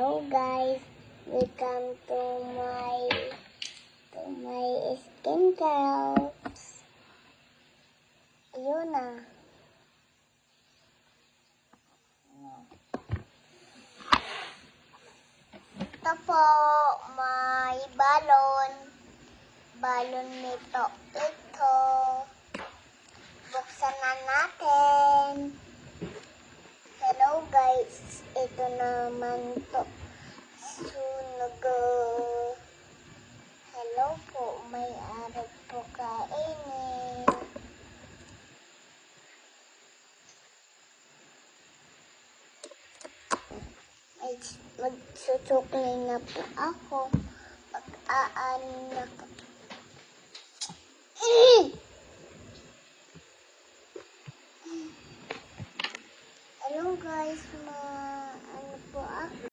Hello guys, welcome to my skincare. Ayun na. Ito po, may balon. Balon nito. Ito. Buksan na natin. Hello guys, ito naman to. Sunog. Hello po, may ari po kainin. Magsusukli na po ako. Mag-aano na po. Hello guys, ano po ako.